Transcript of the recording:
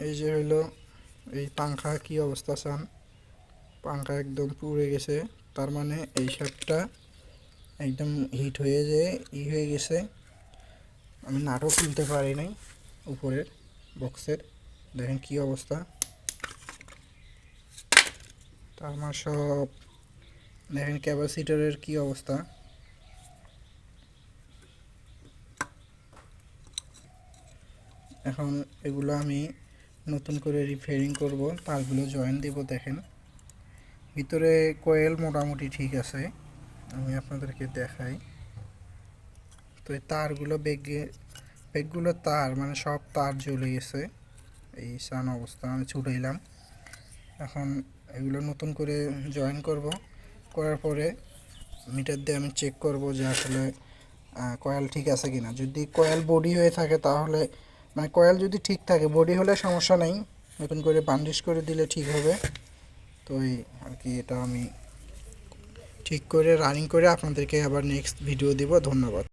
এই যে হলো এই পাংখা কি অবস্থা চান, পাংখা একদম পুড়ে গেছে, তার মানে এই শার্টটা একদম হিট হয়ে হয়ে গেছে। আমি নাটও খুলতে পারি নাই উপরের বক্সের, দেখেন কি অবস্থা। তার মানে সব দেখেন ক্যাপাসিটরের কি অবস্থা। এখন এগুলো আমি নতুন করে রিপেয়ারিং করব, তারগুলো জয়েন দেব। দেখেন ভিতরে কয়েল মোটামুটি ঠিক আছে, আমি আপনাদেরকে দেখাই। তো এই তারগুলো বেগগুলো তার মানে সব তার জ্বলে গেছে, এই সান অবস্থা। আমি ছুটাইলাম, এখন এগুলো নতুন করে জয়েন করব। করার পরে মিটার দিয়ে আমি চেক করব যে আসলে কয়েল ঠিক আছে কিনা। যদি কয়েল বডি হয়ে থাকে তাহলে মানে কয়েল যদি ঠিক থাকে, বডি হলে সমস্যা নেই, নতুন করে বান্ডিশ করে দিলে ঠিক হবে। তো এই আর কি, এটা আমি ঠিক করে রানিং করে আপনাদেরকে আবার নেক্সট ভিডিও দিব। ধন্যবাদ।